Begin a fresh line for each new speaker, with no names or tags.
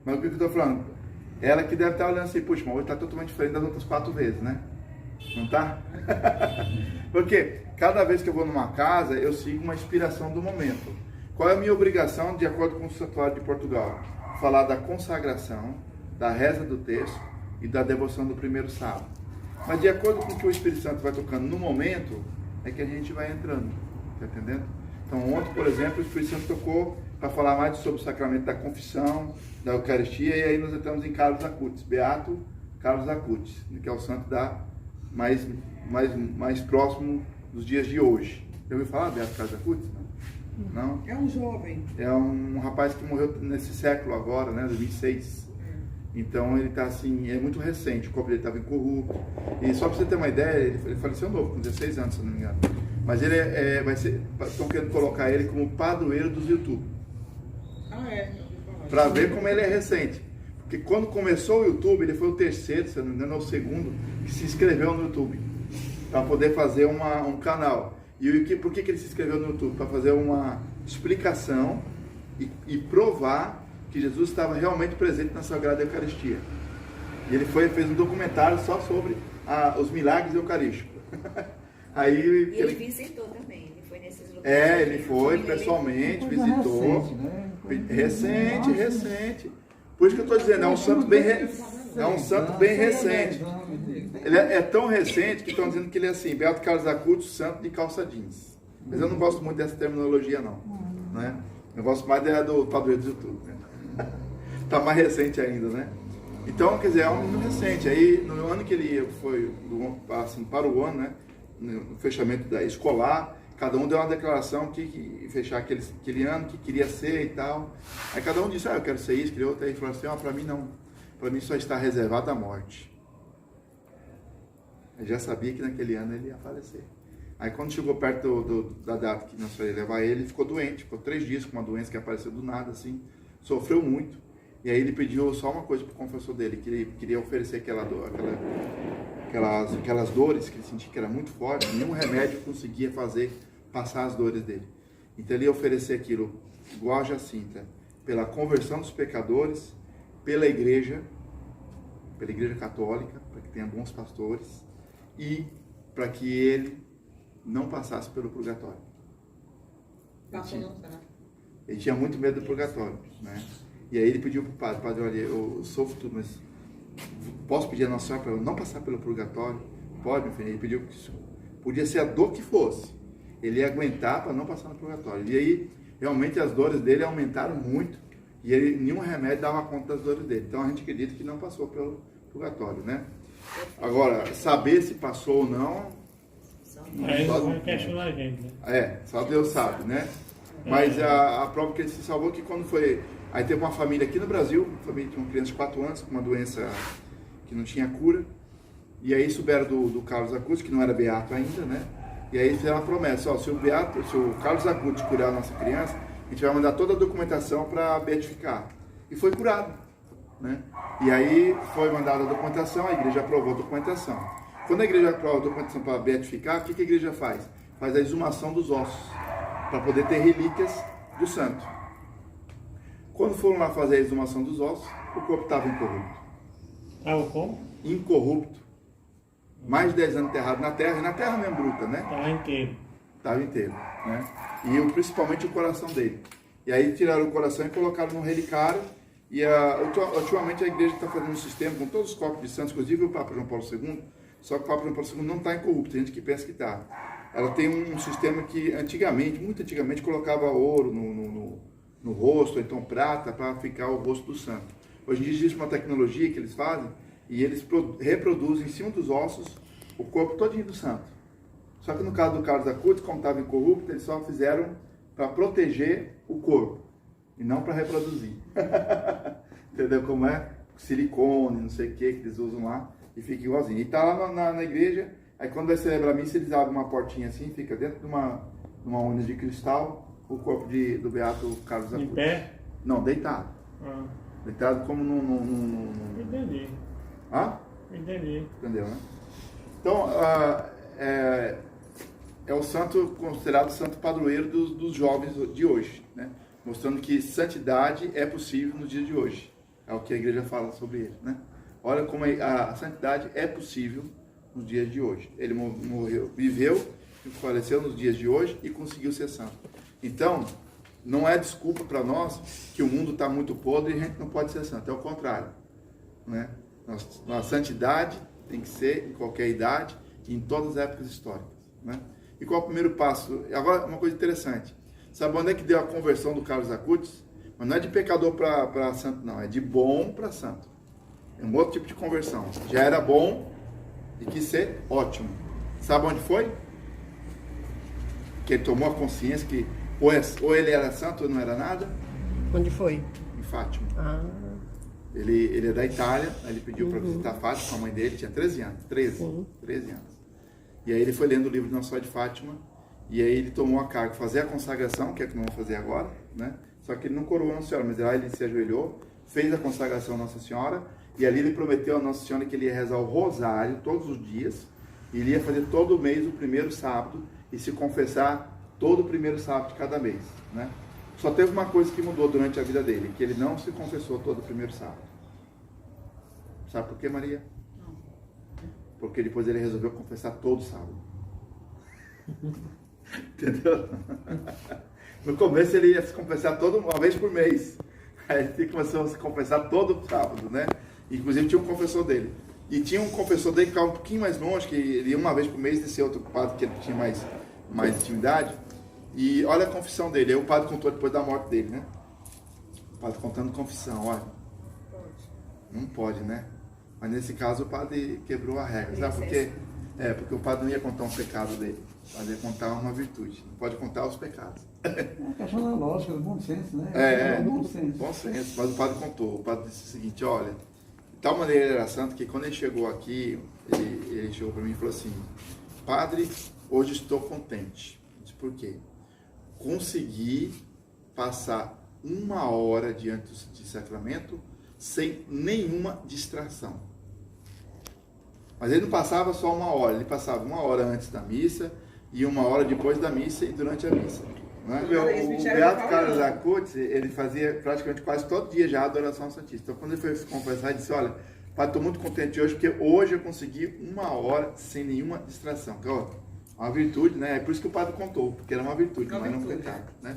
Mas o que eu estou falando? Ela que deve estar olhando assim, puxa, mas hoje está totalmente diferente das outras 4 vezes, né? Não tá? Porque cada vez que eu vou numa casa, eu sigo uma inspiração do momento. Qual é a minha obrigação, de acordo com o Santuário de Portugal? Falar da consagração, da reza do texto e da devoção do primeiro sábado. Mas de acordo com o que o Espírito Santo vai tocando no momento, é que a gente vai entrando. Tá entendendo? Então ontem, por exemplo, o Espírito Santo tocou para falar mais sobre o sacramento da confissão, da Eucaristia, e aí nós entramos em Carlos Acutis, Beato Carlos Acutis, que é o santo mais próximo dos dias de hoje. Já ouviu falar Beato Carlos Acutis? Não?
É um jovem.
É um rapaz que morreu nesse século agora, né, 2006. Então ele está assim, é muito recente, o corpo dele estava incorrupto. E só para você ter uma ideia, ele faleceu novo, com 16 anos, se não me engano. Mas ele estão querendo colocar ele como padroeiro dos YouTube.
Ah, é?
Para ver como ele é recente. Porque quando começou o YouTube, ele foi o terceiro, se não me engano, ou o segundo, que se inscreveu no YouTube. Para poder fazer um canal. E por que ele se inscreveu no YouTube? Para fazer uma explicação e provar que Jesus estava realmente presente na Sagrada Eucaristia. E ele fez um documentário só sobre os milagres eucarísticos. Aí,
e ele visitou também, ele foi nesses lugares.
ele foi pessoalmente, visitou. Recente. Por isso que eu estou dizendo, é um santo bem recente. Ele é tão recente que estão dizendo que ele é assim, Beato Carlos Acutis, santo de calça jeans. Mas eu não gosto muito dessa terminologia não. Né? Eu gosto mais do padroeiro do YouTube. Né? Tá mais recente ainda, né? Então, quer dizer, é um menino recente. Aí, no ano que ele foi assim, para o ano, né? No fechamento da escolar, cada um deu uma declaração que fechar aquele ano, que queria ser e tal. Aí cada um disse, eu quero ser isso, queria outro. Aí falou assim, para mim não. Para mim só está reservado a morte. Eu já sabia que naquele ano ele ia falecer. Aí quando chegou perto da data que nós ia levar ele ficou doente. Ficou 3 dias com uma doença que apareceu do nada, assim. Sofreu muito. E aí ele pediu só uma coisa para o confessor dele, que ele queria oferecer aquelas dores que ele sentia que era muito forte, nenhum remédio conseguia fazer passar as dores dele. Então ele ia oferecer aquilo, igual a Jacinta, pela conversão dos pecadores, pela igreja católica, para que tenha bons pastores, e para que ele não passasse pelo purgatório. Ele tinha muito medo do purgatório, né? E aí ele pediu para o padre, olha, eu sofro tudo, mas posso pedir a Nossa Senhora para eu não passar pelo purgatório? Pode, meu filho. Ele pediu que podia ser a dor que fosse. Ele ia aguentar para não passar no purgatório. E aí, realmente, as dores dele aumentaram muito. E nenhum remédio dava conta das dores dele. Então, a gente acredita que não passou pelo purgatório, né? Agora, saber se passou ou não...
Aí não vai questionar a gente, né?
Só Deus sabe, né? Mas a prova que ele se salvou que quando foi... Aí teve uma família aqui no Brasil, uma família de uma criança de 4 anos, com uma doença que não tinha cura. E aí souberam do Carlos Acutis, que não era beato ainda, né? E aí fizeram uma promessa, se o Carlos Acutis curar a nossa criança, a gente vai mandar toda a documentação para beatificar. E foi curado, né? E aí foi mandada a documentação, a igreja aprovou a documentação. Quando a igreja aprova a documentação para beatificar, o que a igreja faz? Faz a exumação dos ossos, para poder ter relíquias do santo. Quando foram lá fazer a exumação dos ossos, o corpo estava incorrupto.
Estava como?
Incorrupto. Mais de 10 anos enterrado na terra mesmo bruta, né?
Estava inteiro.
Estava inteiro, né? E principalmente o coração dele. E aí tiraram o coração e colocaram num relicário. E ultimamente a igreja está fazendo um sistema com todos os corpos de santos, inclusive o Papa João Paulo II, só que o Papa João Paulo II não está incorrupto, tem gente que pensa que está. Ela tem um sistema que muito antigamente, colocava ouro no rosto, ou então prata, para ficar o rosto do santo. Hoje em dia existe uma tecnologia que eles fazem, e eles reproduzem em cima dos ossos o corpo todinho do santo. Só que no caso do Carlos Acutis, como estava incorrupto, eles só fizeram para proteger o corpo, e não para reproduzir. Entendeu como é? Silicone, não sei o que eles usam lá, e fica igualzinho. E está lá na igreja, aí quando vai celebrar a missa, eles abrem uma portinha assim, fica dentro de uma urna de cristal, o corpo do Beato Carlos Acutis.
Em pé?
Não, deitado. Deitado como
Entendi. Entendi.
Entendeu, né? Então, é o santo considerado santo padroeiro dos jovens de hoje, né? Mostrando que santidade é possível nos dias de hoje. É o que a igreja fala sobre ele, né? Olha como a santidade é possível nos dias de hoje. Ele morreu, viveu, faleceu nos dias de hoje e conseguiu ser santo. Então, não é desculpa para nós que o mundo está muito podre e a gente não pode ser santo. É o contrário, né? A santidade tem que ser em qualquer idade e em todas as épocas históricas, né? E qual é o primeiro passo? Agora, uma coisa interessante. Sabe onde é que deu a conversão do Carlos Acutis? Mas não é de pecador para santo, não. É de bom para santo. É um outro tipo de conversão. Já era bom e quis ser ótimo. Sabe onde foi? Que ele tomou a consciência que ou ele era santo ou não era nada.
Onde foi?
Em Fátima.
Ah.
Ele é da Itália, ele pediu para visitar Fátima com a mãe dele, tinha 13 anos. 13 anos. E aí ele foi lendo o livro de Nossa Senhora de Fátima, e aí ele tomou a cargo de fazer a consagração, que é o que nós vamos fazer agora, né? Só que ele não coroou a Nossa Senhora, mas lá ele se ajoelhou, fez a consagração a Nossa Senhora, e ali ele prometeu a Nossa Senhora que ele ia rezar o rosário todos os dias, e ele ia fazer todo mês o primeiro sábado, e se confessar todo o primeiro sábado de cada mês, né? Só teve uma coisa que mudou durante a vida dele, que ele não se confessou todo o primeiro sábado. Sabe por quê, Maria?
Não.
Porque depois ele resolveu confessar todo sábado. Entendeu? No começo ele ia se confessar uma vez por mês. Aí ele começou a se confessar todo sábado, né? Inclusive tinha um confessor dele. E tinha um confessor dele que ficava um pouquinho mais longe, que ele ia uma vez por mês desse outro padre que ele tinha mais intimidade. E olha a confissão dele. Aí o padre contou depois da morte dele, né? O padre contando confissão, olha. Não pode, né? Mas nesse caso o padre quebrou a regra. Sabe por quê? Porque o padre não ia contar um pecado dele. O padre ia contar uma virtude. Não pode contar os pecados.
É uma questão da lógica, do bom senso, né?
Bom senso. Mas o padre contou. O padre disse o seguinte, olha, de tal maneira ele era santo que quando ele chegou aqui, ele chegou para mim e falou assim, padre, hoje estou contente. Eu disse, por quê? Consegui passar 1 hora diante do sacramento sem nenhuma distração. Mas ele não passava só 1 hora, ele passava 1 hora antes da missa e 1 hora depois da missa e durante a missa. Né? O Beato Carlos Acutis, ele fazia praticamente quase todo dia já a adoração santíssima. Então quando ele foi se confessar, ele disse, olha, padre, estou muito contente hoje porque hoje eu consegui 1 hora sem nenhuma distração. Que, ó, uma virtude, né? É por isso que o padre contou, porque era uma virtude, mas não um pecado, né?